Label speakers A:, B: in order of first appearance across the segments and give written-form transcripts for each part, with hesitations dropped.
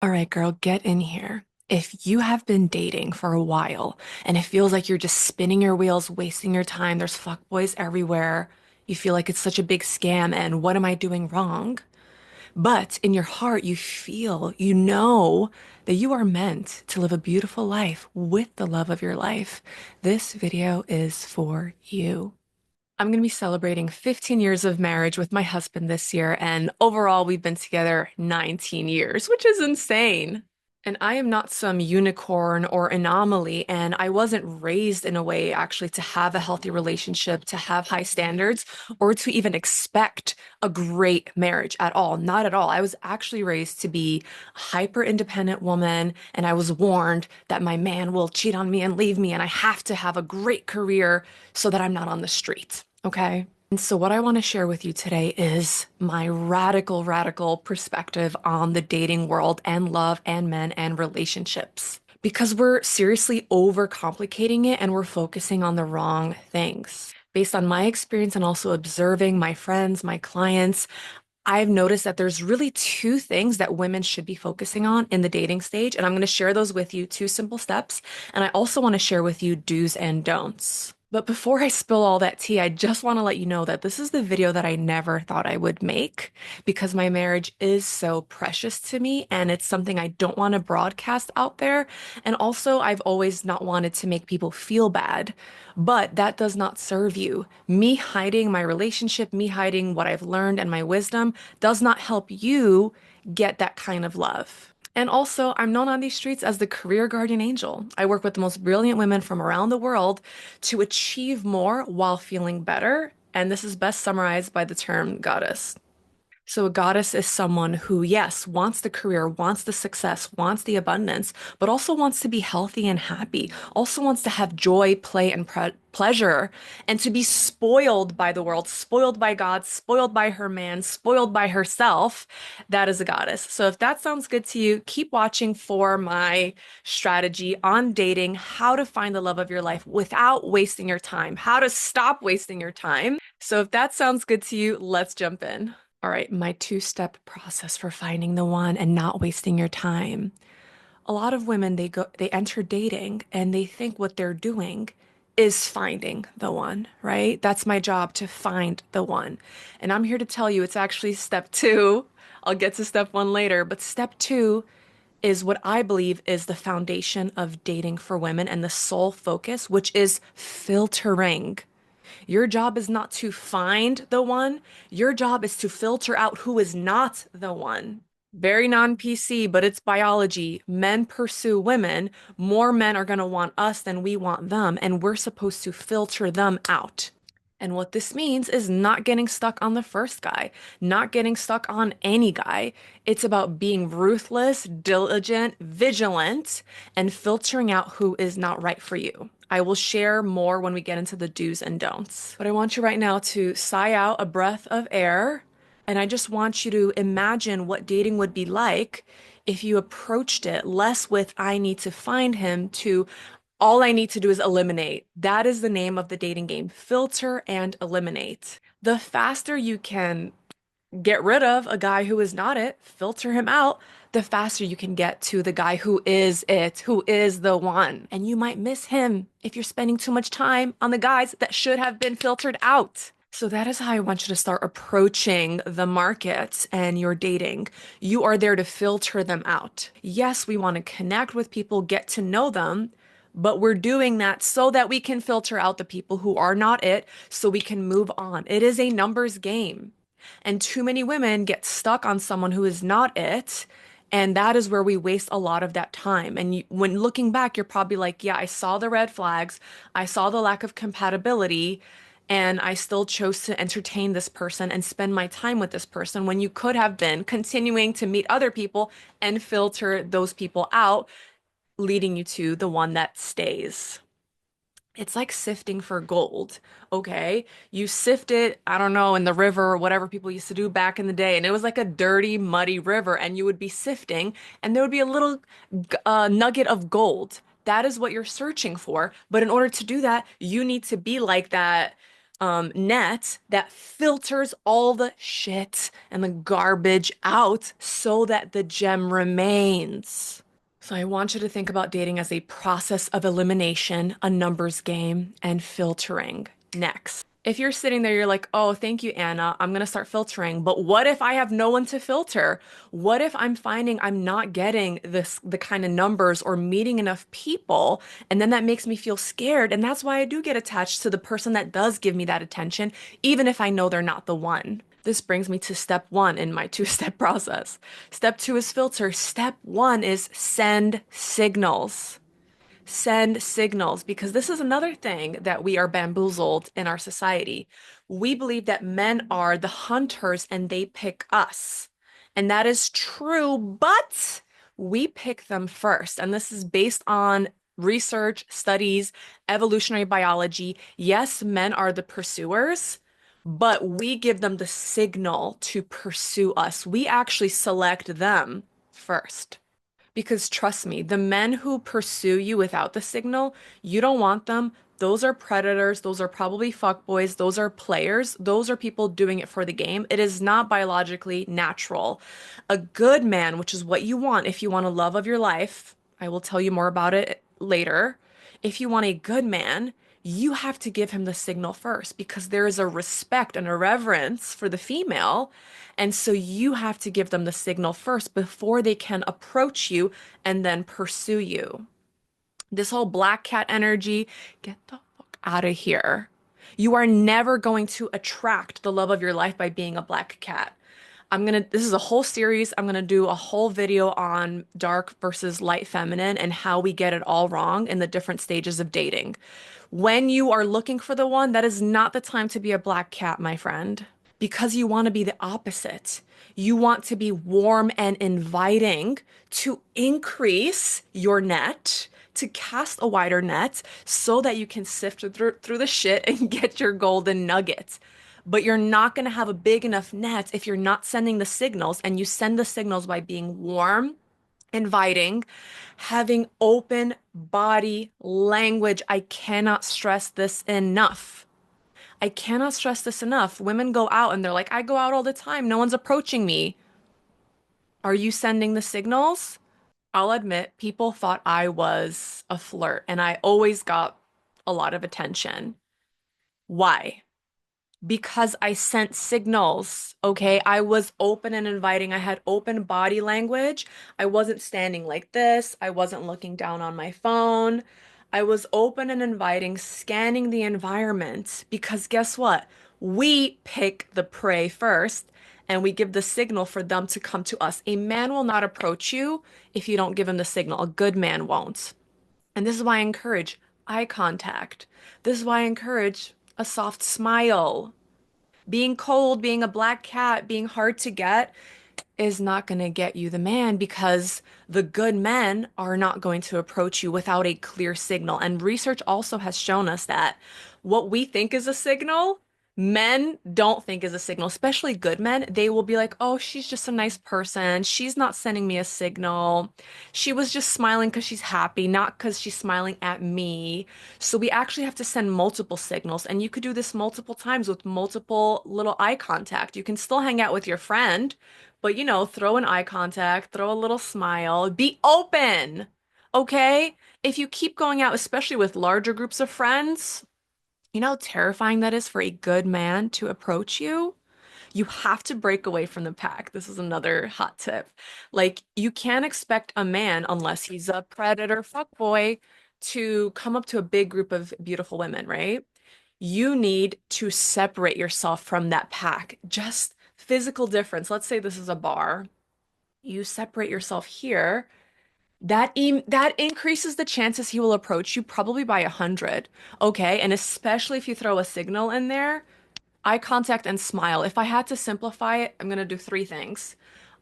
A: All right, girl, get in here. If you have been dating for a while and it feels like you're just spinning your wheels, wasting your time, there's fuckboys everywhere, you feel like it's such a big scam and what am I doing wrong? But in your heart, you feel, you know that you are meant to live a beautiful life with the love of your life. This video is for you. I'm going to be celebrating 15 years of marriage with my husband this year, and overall, we've been together 19 years, which is insane. And I am not some unicorn or anomaly, and I wasn't raised in a way actually to have a healthy relationship, to have high standards, or to even expect a great marriage at all. Not at all. I was actually raised to be a hyper independent woman, and I was warned that my man will cheat on me and leave me, and I have to have a great career so that I'm not on the street. Okay. And so, what I want to share with you today is my radical perspective on the dating world and love and men and relationships. Because we're seriously overcomplicating it and we're focusing on the wrong things. Based on my experience and also observing my friends, my clients, I've noticed that there's really two things that women should be focusing on in the dating stage. And I'm going to share those with you, two simple steps. And I also want to share with you do's and don'ts. But before I spill all that tea, I just want to let you know that this is the video that I never thought I would make because my marriage is so precious to me and it's something I don't want to broadcast out there. And also, I've always not wanted to make people feel bad, but that does not serve you. Me hiding my relationship, me hiding what I've learned and my wisdom does not help you get that kind of love. And also, I'm known on these streets as the career guardian angel. I work with the most brilliant women from around the world to achieve more while feeling better. And this is best summarized by the term goddess. So a goddess is someone who, yes, wants the career, wants the success, wants the abundance, but also wants to be healthy and happy, also wants to have joy, play, and pleasure, and to be spoiled by the world, spoiled by God, spoiled by her man, spoiled by herself. That is a goddess. So if that sounds good to you, keep watching for my strategy on dating, how to find the love of your life without wasting your time, how to stop wasting your time. So if that sounds good to you, let's jump in. All right, my two-step process for finding the one and not wasting your time. A lot of women they enter dating and they think what they're doing is finding the one, right? That's my job to find the one. And I'm here to tell you it's actually step two. I'll get to step one later, but step two is what I believe is the foundation of dating for women and the sole focus, which is filtering. Your job is not to find the one. Your job is to filter out who is not the one. Very non-PC, but it's biology. Men pursue women. More men are going to want us than we want them, and we're supposed to filter them out. And what this means is not getting stuck on the first guy, not getting stuck on any guy. It's about being ruthless, diligent, vigilant, and filtering out who is not right for you. I will share more when we get into the do's and don'ts. But I want you right now to sigh out a breath of air. And I just want you to imagine what dating would be like if you approached it less with, I need to find him, to all I need to do is eliminate. That is the name of the dating game. Filter and eliminate. The faster you can get rid of a guy who is not it, filter him out, the faster you can get to the guy who is it, who is the one. And you might miss him if you're spending too much time on the guys that should have been filtered out. So that is how I want you to start approaching the market and your dating. You are there to filter them out. Yes, we want to connect with people, get to know them, but we're doing that so that we can filter out the people who are not it, so we can move on. It is a numbers game. And too many women get stuck on someone who is not it. And that is where we waste a lot of that time. And when looking back, you're probably like, yeah, I saw the red flags, I saw the lack of compatibility, and I still chose to entertain this person and spend my time with this person when you could have been continuing to meet other people and filter those people out, leading you to the one that stays. It's like sifting for gold, okay? You sift it, I don't know, in the river or whatever people used to do back in the day, and it was like a dirty, muddy river, and you would be sifting, and there would be a little nugget of gold. That is what you're searching for. But in order to do that, you need to be like that net that filters all the shit and the garbage out so that the gem remains. So I want you to think about dating as a process of elimination, a numbers game, and filtering. Next. If you're sitting there, you're like, oh, thank you, Anna. I'm going to start filtering. But what if I have no one to filter? What if I'm finding I'm not getting the kind of numbers or meeting enough people? And then that makes me feel scared. And that's why I do get attached to the person that does give me that attention, even if I know they're not the one. This brings me to step one in my two-step process. Step two is filter. Step one is send signals. Send signals, because this is another thing that we are bamboozled in our society. We believe that men are the hunters and they pick us. And that is true, but we pick them first. And this is based on research, studies, evolutionary biology. Yes, men are the pursuers, but we give them the signal to pursue us. We actually select them first. Because trust me, the men who pursue you without the signal, you don't want them. Those are predators. Those are probably fuckboys. Those are players. Those are people doing it for the game. It is not biologically natural. A good man, which is what you want if you want a love of your life, I will tell you more about it later. If you want a good man, you have to give him the signal first because there is a respect and a reverence for the female. And so you have to give them the signal first before they can approach you and then pursue you. This whole black cat energy, get the fuck out of here. You are never going to attract the love of your life by being a black cat. This is a whole series. I'm gonna do a whole video on dark versus light feminine and how we get it all wrong in the different stages of dating. When you are looking for the one, that is not the time to be a black cat, my friend, because you want to be the opposite. You want to be warm and inviting to increase your net, to cast a wider net so that you can sift through the shit and get your golden nuggets. But you're not going to have a big enough net if you're not sending the signals, and you send the signals by being warm, inviting, having open body language. I cannot stress this enough. I cannot stress this enough. Women go out and they're like, I go out all the time. No one's approaching me. Are you sending the signals? I'll admit, people thought I was a flirt and I always got a lot of attention. Why? Because I sent signals, okay? I was open and inviting. I had open body language. I wasn't standing like this. I wasn't looking down on my phone. I was open and inviting, scanning the environment because guess what? We pick the prey first and we give the signal for them to come to us. A man will not approach you if you don't give him the signal. A good man won't. And this is why I encourage eye contact. This is why I encourage a soft smile. Being cold, being a black cat, being hard to get is not going to get you the man because the good men are not going to approach you without a clear signal. And research also has shown us that what we think is a signal, men don't think is a signal, especially good men. They will be like, oh, she's just a nice person. She's not sending me a signal. She was just smiling because she's happy, not because she's smiling at me. So we actually have to send multiple signals. And you could do this multiple times with multiple little eye contact. You can still hang out with your friend, but throw an eye contact, throw a little smile, be open. Okay? If you keep going out, especially with larger groups of friends, you know how terrifying that is for a good man to approach you? You have to break away from the pack. This is another hot tip. Like, you can't expect a man, unless he's a predator fuckboy, to come up to a big group of beautiful women, right? You need to separate yourself from that pack. Just physical difference. Let's say this is a bar. You separate yourself here. That increases the chances he will approach you probably by 100. Okay? And especially if you throw a signal in there, eye contact and smile. If I had to simplify it, I'm gonna do three things.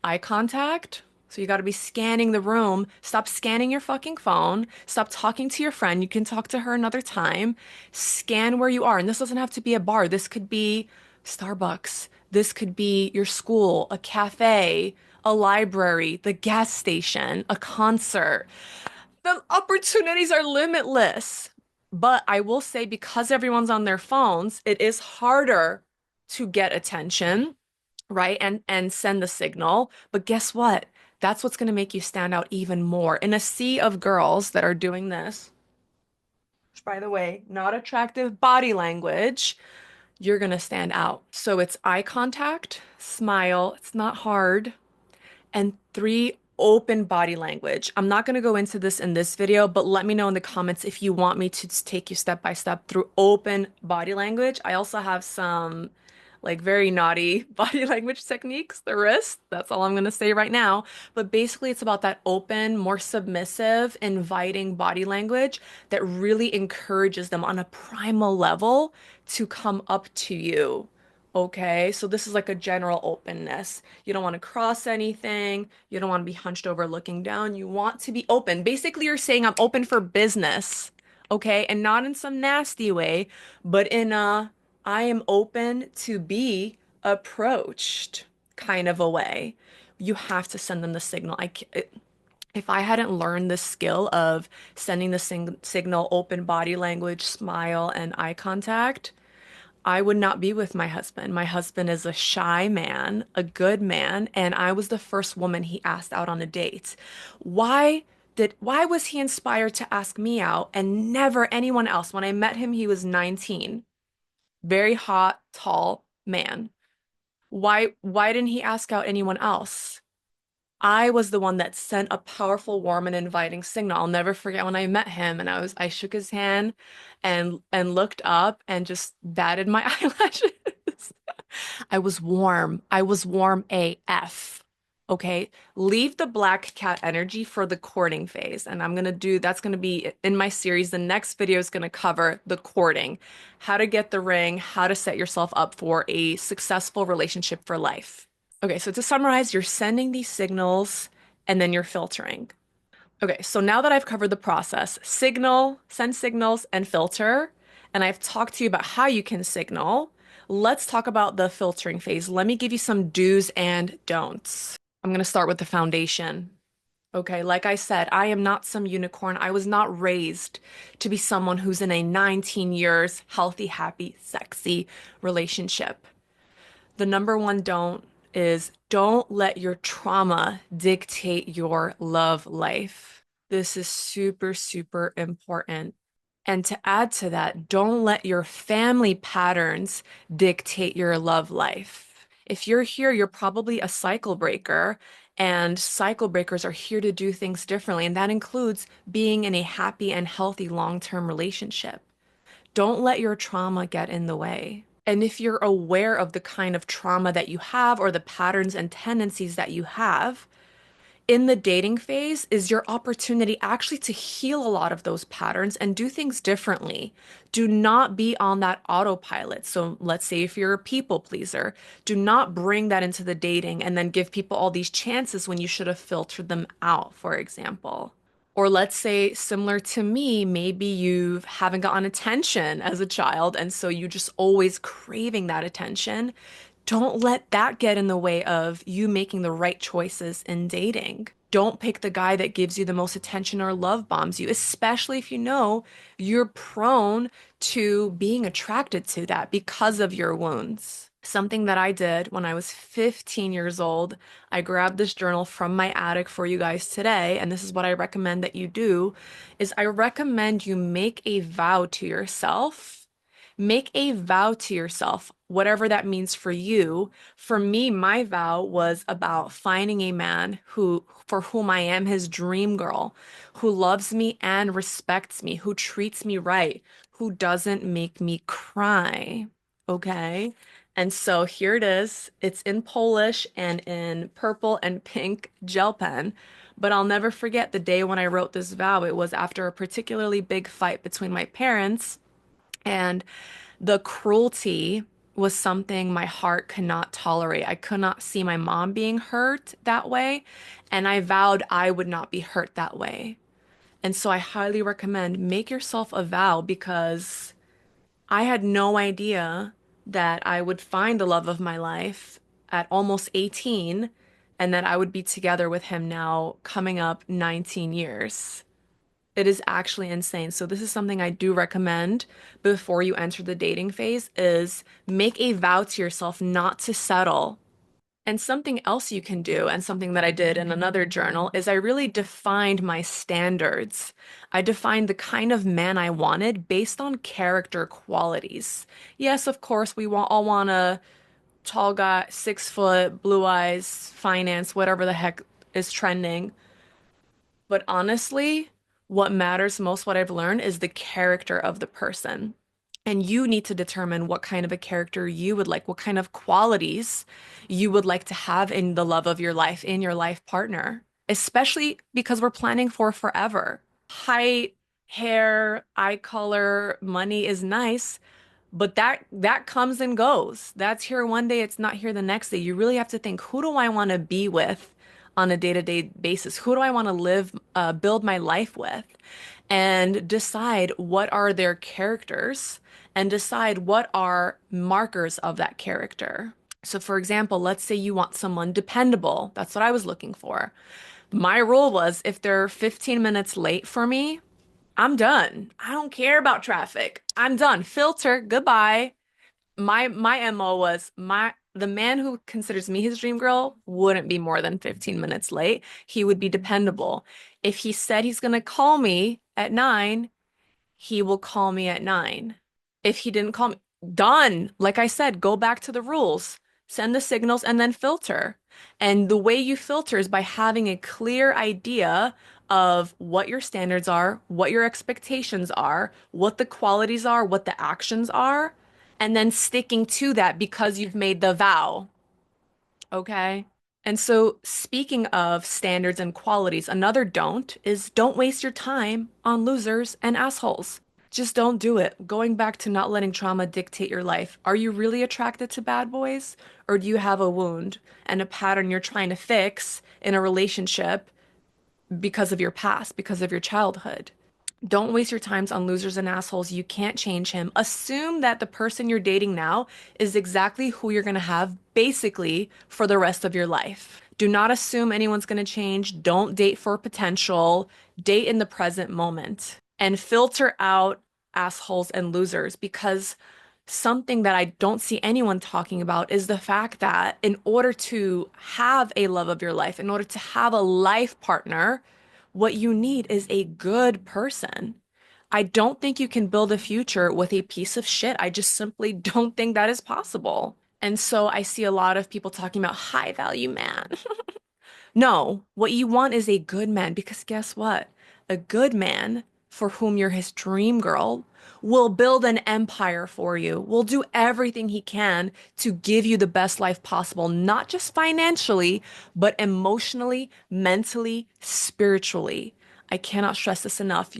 A: Eye contact. So you got to be scanning the room. Stop scanning your fucking phone. Stop talking to your friend. You can talk to her another time. Scan where you are. And this doesn't have to be a bar. This could be Starbucks. This could be your school, a cafe, a library, the gas station, a concert. The opportunities are limitless. But I will say, because everyone's on their phones, it is harder to get attention, right? And send the signal. But guess what? That's what's going to make you stand out even more. In a sea of girls that are doing this, which, by the way, not attractive body language, you're going to stand out. So it's eye contact, smile, it's not hard, and three, open body language. I'm not going to go into this in this video, but let me know in the comments if you want me to take you step by step through open body language. I also have some like very naughty body language techniques, the wrist. That's all I'm going to say right now. But basically, it's about that open, more submissive, inviting body language that really encourages them on a primal level to come up to you. Okay, so this is like a general openness. You don't want to cross anything. You don't want to be hunched over looking down. You want to be open. Basically, you're saying I'm open for business. Okay, and not in some nasty way, but in a I am open to be approached kind of a way. You have to send them the signal. If I hadn't learned the skill of sending the signal, open body language, smile, and eye contact, I would not be with my husband. My husband is a shy man, a good man, and I was the first woman he asked out on a date. Why was he inspired to ask me out and never anyone else? When I met him, he was 19. Very hot, tall man. Why didn't he ask out anyone else? I was the one that sent a powerful, warm, and inviting signal. I'll never forget when I met him and I shook his hand and looked up and just batted my eyelashes. I was warm. I was warm AF. Okay. Leave the black cat energy for the courting phase. And that's gonna be in my series. The next video is gonna cover the courting, how to get the ring, how to set yourself up for a successful relationship for life. Okay, so to summarize, you're sending these signals and then you're filtering. Okay, so now that I've covered the process, signal, send signals, and filter, and I've talked to you about how you can signal, let's talk about the filtering phase. Let me give you some do's and don'ts. I'm going to start with the foundation. Okay, like I said, I am not some unicorn. I was not raised to be someone who's in a 19 years healthy, happy, sexy relationship. The number one don't is don't let your trauma dictate your love life. This is super, super important. And to add to that, don't let your family patterns dictate your love life. If you're here, you're probably a cycle breaker, and cycle breakers are here to do things differently. And that includes being in a happy and healthy long-term relationship. Don't let your trauma get in the way. And if you're aware of the kind of trauma that you have or the patterns and tendencies that you have, in the dating phase is your opportunity actually to heal a lot of those patterns and do things differently. Do not be on that autopilot. So let's say if you're a people pleaser, do not bring that into the dating and then give people all these chances when you should have filtered them out, for example. Or let's say, similar to me, maybe you haven't gotten attention as a child, and so you just always craving that attention. Don't let that get in the way of you making the right choices in dating. Don't pick the guy that gives you the most attention or love bombs you, especially if you know you're prone to being attracted to that because of your wounds. Something that I did when I was 15 years old, I grabbed this journal from my attic for you guys today, and this is what I recommend that you do, is I recommend you make a vow to yourself. Make a vow to yourself, whatever that means for you. For me, my vow was about finding a man for whom I am his dream girl, who loves me and respects me, who treats me right, who doesn't make me cry. Okay? And so here it is. It's in Polish and in purple and pink gel pen. But I'll never forget the day when I wrote this vow. It was after a particularly big fight between my parents. And the cruelty was something my heart could not tolerate. I could not see my mom being hurt that way, and I vowed I would not be hurt that way. And so I highly recommend make yourself a vow because I had no idea that I would find the love of my life at almost 18 and that I would be together with him now coming up 19 years. It is actually insane. So this is something I do recommend before you enter the dating phase is make a vow to yourself not to settle. And something else you can do, and something that I did in another journal, is I really defined my standards. I defined the kind of man I wanted based on character qualities. Yes, of course, all want a tall guy, 6 foot, blue eyes, finance, whatever the heck is trending. But honestly, what matters most, what I've learned, is the character of the person. And you need to determine what kind of a character you would like, what kind of qualities you would like to have in the love of your life, in your life partner, especially because we're planning for forever. Height, hair, eye color, money is nice, but that comes and goes. That's here one day, it's not here the next day. You really have to think, who do I want to be with on a day-to-day basis? Who do I want to build my life with? And decide what are their characters and decide what are markers of that character. So, for example, let's say you want someone dependable. That's what I was looking for. My rule was if they're 15 minutes late for me, I'm done. I don't care about traffic. I'm done. Filter, goodbye. My MO was the man who considers me his dream girl wouldn't be more than 15 minutes late. He would be dependable. If he said he's gonna call me at 9, he will call me at 9. If he didn't call me, done. Like I said, go back to the rules. Send the signals and then filter. And the way you filter is by having a clear idea of what your standards are, what your expectations are, what the qualities are, what the actions are, and then sticking to that because you've made the vow. Okay? And so, speaking of standards and qualities, another don't is don't waste your time on losers and assholes. Just don't do it. Going back to not letting trauma dictate your life. Are you really attracted to bad boys? Or do you have a wound and a pattern you're trying to fix in a relationship because of your past, because of your childhood? Don't waste your times on losers and assholes. You can't change him. Assume that the person you're dating now is exactly who you're going to have basically for the rest of your life. Do not assume anyone's going to change. Don't date for potential. Date in the present moment and filter out assholes and losers because something that I don't see anyone talking about is the fact that in order to have a love of your life, in order to have a life partner, what you need is a good person. I don't think you can build a future with a piece of shit. I just simply don't think that is possible. And so I see a lot of people talking about high value man. No, what you want is a good man because guess what? A good man for whom you're his dream girl will build an empire for you, will do everything he can to give you the best life possible, not just financially, but emotionally, mentally, spiritually. I cannot stress this enough.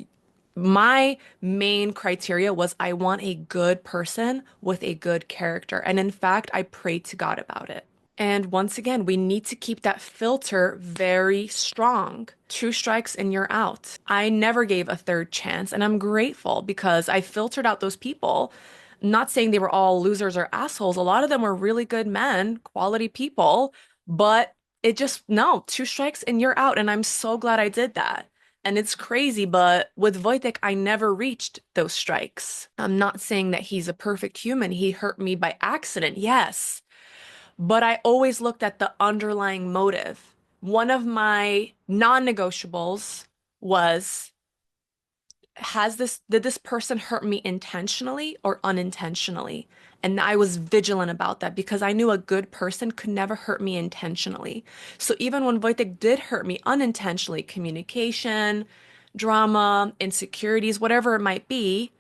A: My main criteria was I want a good person with a good character. And in fact, I prayed to God about it. And once again, we need to keep that filter very strong. 2 strikes and you're out. I never gave a third chance, and I'm grateful because I filtered out those people. Not saying they were all losers or assholes. A lot of them were really good men, quality people, but it just, no, 2 strikes and you're out. And I'm so glad I did that. And it's crazy, but with Wojtek, I never reached those strikes. I'm not saying that he's a perfect human. He hurt me by accident, yes. But I always looked at the underlying motive. One of my non-negotiables was, did this person hurt me intentionally or unintentionally? And I was vigilant about that because I knew a good person could never hurt me intentionally. So even when Wojtek did hurt me unintentionally, communication, drama, insecurities, whatever it might be,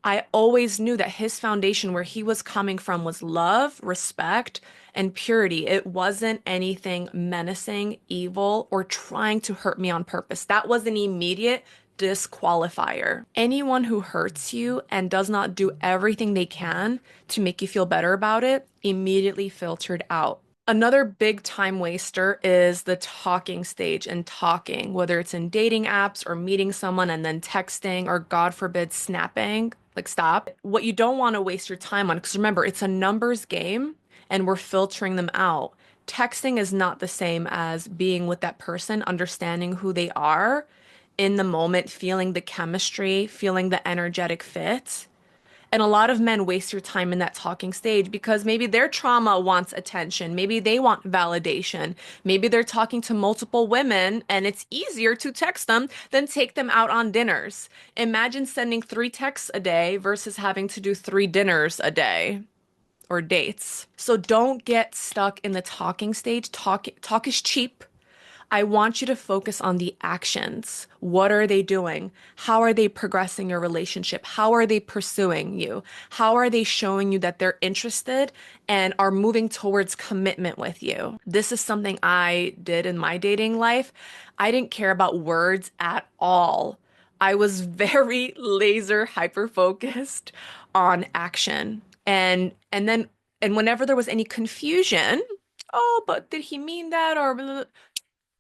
A: I always knew that his foundation, where he was coming from, was love, respect, and purity. It wasn't anything menacing, evil, or trying to hurt me on purpose. That was an immediate disqualifier. Anyone who hurts you and does not do everything they can to make you feel better about it, immediately filtered out. Another big time waster is the talking stage and talking, whether it's in dating apps or meeting someone and then texting or God forbid snapping. Like, stop. What you don't want to waste your time on, because remember, it's a numbers game and we're filtering them out. Texting is not the same as being with that person, understanding who they are, in the moment, feeling the chemistry, feeling the energetic fit. And a lot of men waste your time in that talking stage because maybe their trauma wants attention. Maybe they want validation. Maybe they're talking to multiple women and it's easier to text them than take them out on dinners. Imagine sending 3 texts a day versus having to do 3 dinners a day or dates. So don't get stuck in the talking stage. Talk is cheap. I want you to focus on the actions. What are they doing? How are they progressing your relationship? How are they pursuing you? How are they showing you that they're interested and are moving towards commitment with you? This is something I did in my dating life. I didn't care about words at all. I was very laser hyper focused on action. And whenever there was any confusion, oh, but did he mean that? Or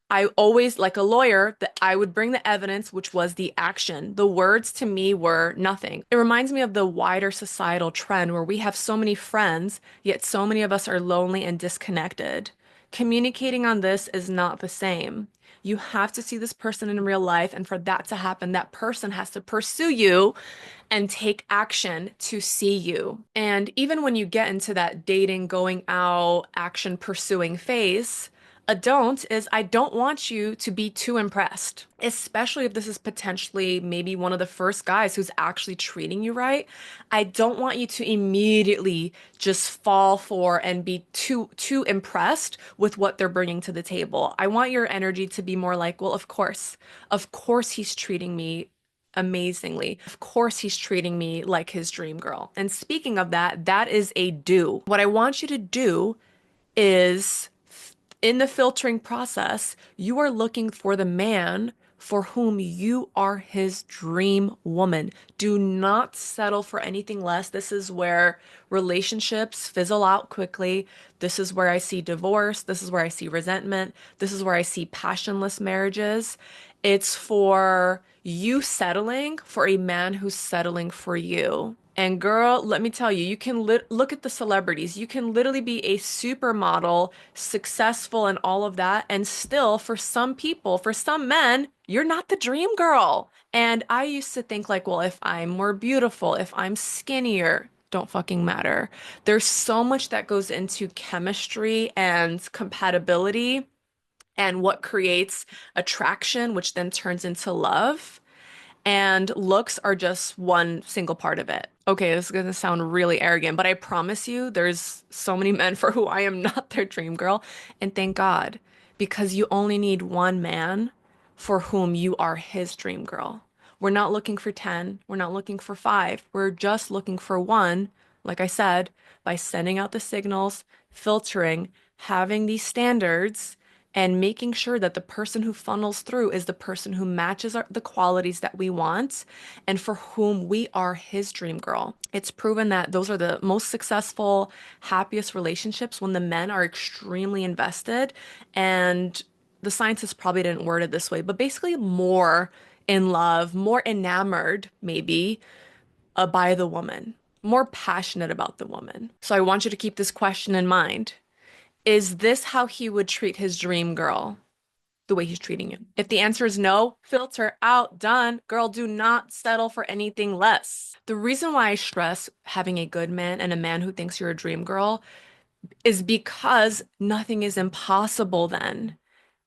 A: I always, like a lawyer, that I would bring the evidence, which was the action. The words to me were nothing. It reminds me of the wider societal trend where we have so many friends, yet so many of us are lonely and disconnected. Communicating on this is not the same. You have to see this person in real life, and for that to happen, that person has to pursue you and take action to see you. And even when you get into that dating, going out, action pursuing phase, a don't is I don't want you to be too impressed, especially if this is potentially maybe one of the first guys who's actually treating you right. I don't want you to immediately just fall for and be too impressed with what they're bringing to the table. I want your energy to be more like, well, of course he's treating me amazingly. Of course, he's treating me like his dream girl. And speaking of that, that is a do. What I want you to do is in the filtering process, you are looking for the man for whom you are his dream woman. Do not settle for anything less. This is where relationships fizzle out quickly. This is where I see divorce. This is where I see resentment. This is where I see passionless marriages. It's for you settling for a man who's settling for you. And girl, let me tell you, you can look at the celebrities. You can literally be a supermodel, successful and all of that, and still, for some people, for some men, you're not the dream girl. And I used to think like, well, if I'm more beautiful, if I'm skinnier, don't fucking matter. There's so much that goes into chemistry and compatibility and what creates attraction, which then turns into love. And looks are just one single part of it. Okay, this is gonna sound really arrogant, but I promise you, there's so many men for who I am not their dream girl. And thank God, because you only need one man for whom you are his dream girl. We're not looking for 10, we're not looking for 5, we're just looking for one, like I said, by sending out the signals, filtering, having these standards and making sure that the person who funnels through is the person who matches the qualities that we want and for whom we are his dream girl. It's proven that those are the most successful, happiest relationships when the men are extremely invested. And the scientists probably didn't word it this way, but basically more in love, more enamored, maybe, by the woman, more passionate about the woman. So I want you to keep this question in mind. Is this how he would treat his dream girl? The way he's treating you? If the answer is no, filter out, done. Girl, do not settle for anything less. The reason why I stress having a good man and a man who thinks you're a dream girl is because nothing is impossible then.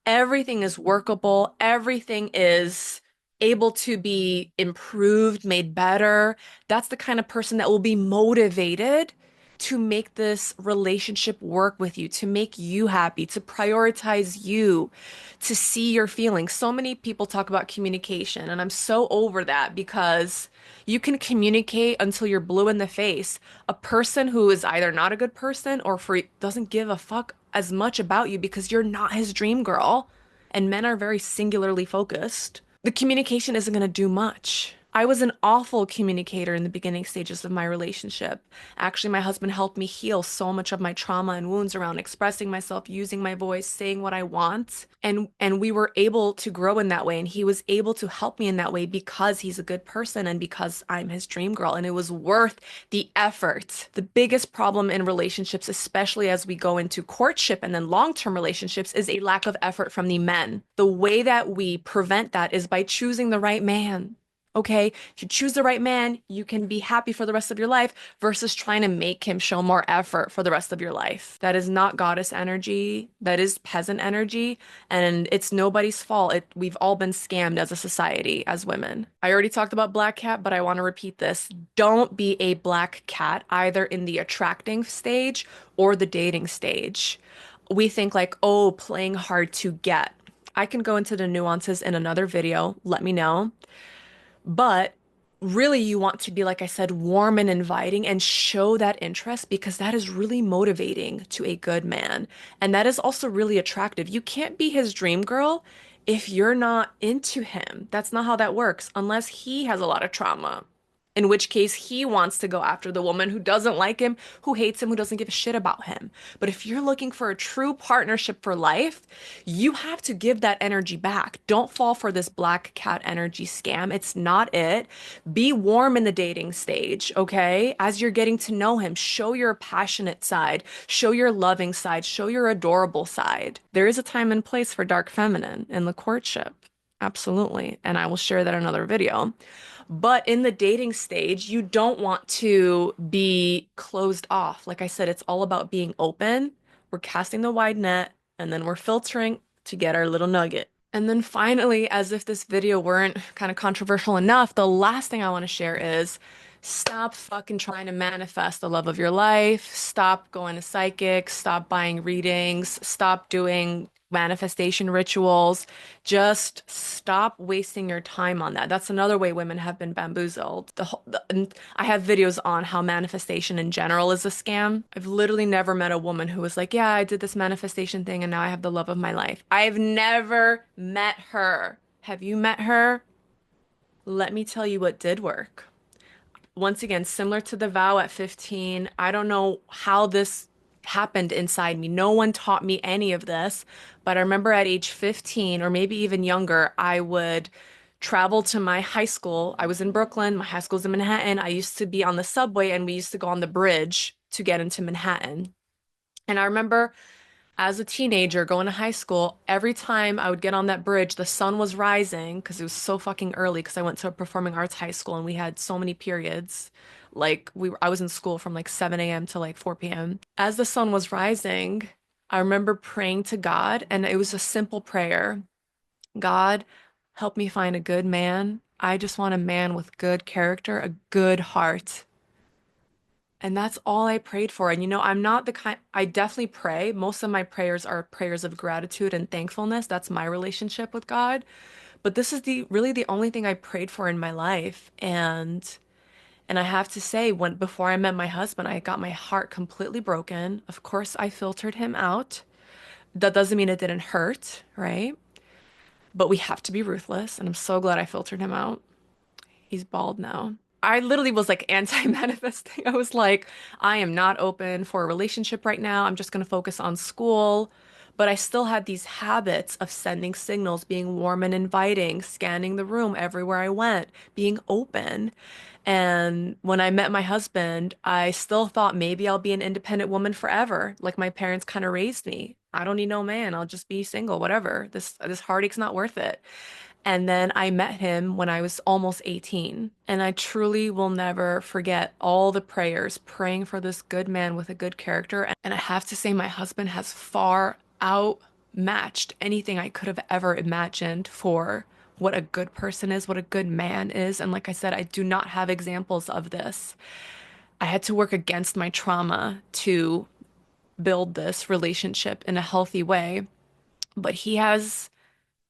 A: Everything is workable, everything is able to be improved, made better. That's the kind of person that will be motivated to make this relationship work with you, to make you happy, to prioritize you, to see your feelings. So many people talk about communication, and I'm so over that because you can communicate until you're blue in the face. A person who is either not a good person or doesn't give a fuck as much about you because you're not his dream girl, and men are very singularly focused, the communication isn't going to do much. I was an awful communicator in the beginning stages of my relationship. Actually, my husband helped me heal so much of my trauma and wounds around expressing myself, using my voice, saying what I want. And we were able to grow in that way. And he was able to help me in that way because he's a good person and because I'm his dream girl. And it was worth the effort. The biggest problem in relationships, especially as we go into courtship and then long-term relationships, is a lack of effort from the men. The way that we prevent that is by choosing the right man. Okay, if you choose the right man, you can be happy for the rest of your life versus trying to make him show more effort for the rest of your life. That is not goddess energy. That is peasant energy, and it's nobody's fault. We've all been scammed as a society, as women. I already talked about black cat, but I want to repeat this. Don't be a black cat either in the attracting stage or the dating stage. We think like, oh, playing hard to get. I can go into the nuances in another video. Let me know. But really, you want to be, like I said, warm and inviting and show that interest because that is really motivating to a good man. And that is also really attractive. You can't be his dream girl if you're not into him. That's not how that works, unless he has a lot of trauma. In which case, he wants to go after the woman who doesn't like him, who hates him, who doesn't give a shit about him. But if you're looking for a true partnership for life, you have to give that energy back. Don't fall for this black cat energy scam. It's not it. Be warm in the dating stage, okay? As you're getting to know him, show your passionate side, show your loving side, show your adorable side. There is a time and place for dark feminine in the courtship. Absolutely. And I will share that in another video. But in the dating stage, you don't want to be closed off. Like I said, it's all about being open. We're casting the wide net and then we're filtering to get our little nugget. And then finally, as if this video weren't kind of controversial enough, the last thing I want to share is stop fucking trying to manifest the love of your life. Stop going to psychics. Stop buying readings. Stop doing manifestation rituals. Just stop wasting your time on that. That's another way women have been bamboozled. And I have videos on how manifestation in general is a scam. I've literally never met a woman who was like, yeah, I did this manifestation thing and now I have the love of my life. I've never met her. Have you met her? Let me tell you what did work. Once again, similar to the vow at 15, I don't know how this happened inside me. No one taught me any of this, but I remember at age 15 or maybe even younger, I would travel to my high school. I was in Brooklyn, my high school's in Manhattan. I used to be on the subway and we used to go on the bridge to get into Manhattan. And I remember as a teenager going to high school, every time I would get on that bridge, the sun was rising because it was so fucking early because I went to a performing arts high school and we had so many periods. I was in school from like 7 a.m. to like 4 p.m. As the sun was rising, I remember praying to God and it was a simple prayer. God, help me find a good man. I just want a man with good character, a good heart. And that's all I prayed for. And I'm not the kind, I definitely pray. Most of my prayers are prayers of gratitude and thankfulness. That's my relationship with God. But this is the really the only thing I prayed for in my life. And I have to say, when before I met my husband, I got my heart completely broken. Of course, I filtered him out. That doesn't mean it didn't hurt, right? But we have to be ruthless, and I'm so glad I filtered him out. He's bald now. I literally was like anti-manifesting. I was like, I am not open for a relationship right now. I'm just going to focus on school. But I still had these habits of sending signals, being warm and inviting, scanning the room everywhere I went, being open. And when I met my husband, I still thought maybe I'll be an independent woman forever, like my parents kind of raised me. I don't need no man. I'll just be single, whatever. This heartache's not worth it. And then I met him when I was almost 18. And I truly will never forget all the prayers praying for this good man with a good character. And I have to say, my husband has far outmatched anything I could have ever imagined for what a good person is, what a good man is. And like I said, I do not have examples of this. I had to work against my trauma to build this relationship in a healthy way. But he has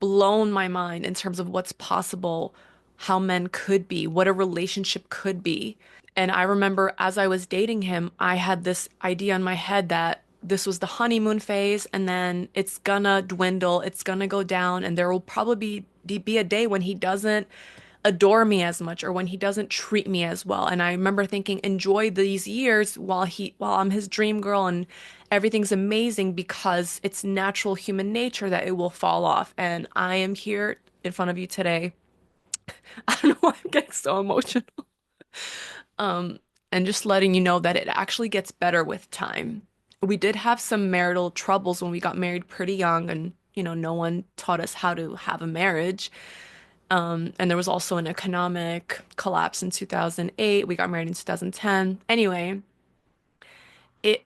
A: blown my mind in terms of what's possible, how men could be, what a relationship could be. And I remember as I was dating him, I had this idea in my head that this was the honeymoon phase and then it's gonna dwindle, it's gonna go down, and there will probably be a day when he doesn't adore me as much or when he doesn't treat me as well. And I remember thinking, enjoy these years while I'm his dream girl and everything's amazing because it's natural human nature that it will fall off. And I am here in front of you today. I don't know why I'm getting so emotional. Um, and just letting you know that it actually gets better with time. We did have some marital troubles when we got married pretty young, and no one taught us how to have a marriage. And there was also an economic collapse in 2008. We got married in 2010. Anyway,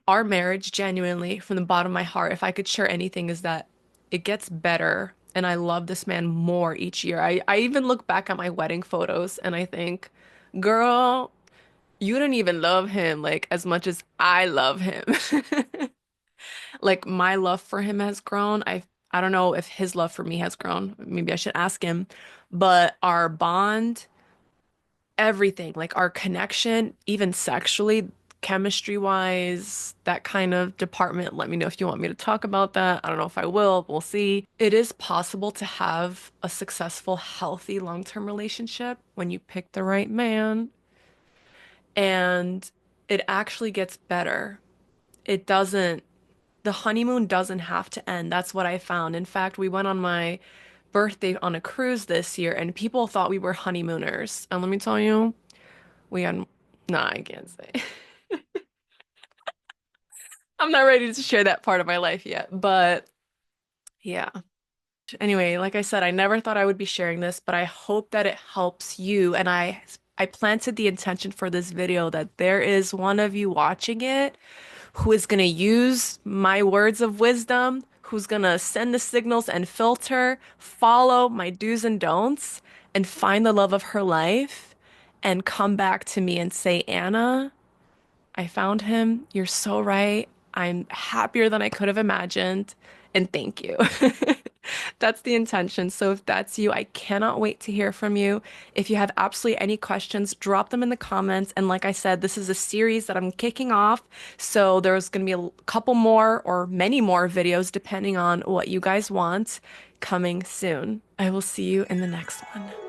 A: our marriage genuinely, from the bottom of my heart, if I could share anything, is that it gets better. And I love this man more each year. I even look back at my wedding photos and I think, girl, you didn't even love him like as much as I love him. Like my love for him has grown. I don't know if his love for me has grown. Maybe I should ask him. But our bond, everything, like our connection, even sexually, chemistry wise, that kind of department. Let me know if you want me to talk about that. I don't know if I will. We'll see. It is possible to have a successful, healthy, long-term relationship when you pick the right man. And it actually gets better. It doesn't, the honeymoon doesn't have to end. That's what I found. In fact, we went on my birthday on a cruise this year and people thought we were honeymooners. And let me tell you, we had, nah, I can't say. I'm not ready to share that part of my life yet, but yeah. Anyway, like I said, I never thought I would be sharing this, but I hope that it helps you. And I planted the intention for this video that there is one of you watching it who is going to use my words of wisdom, who's going to send the signals and filter, follow my do's and don'ts, and find the love of her life and come back to me and say, Anna, I found him. You're so right. I'm happier than I could have imagined. And thank you. That's the intention. So if that's you, I cannot wait to hear from you. If you have absolutely any questions, drop them in the comments. And like I said, this is a series that I'm kicking off. So there's going to be a couple more or many more videos, depending on what you guys want, coming soon. I will see you in the next one.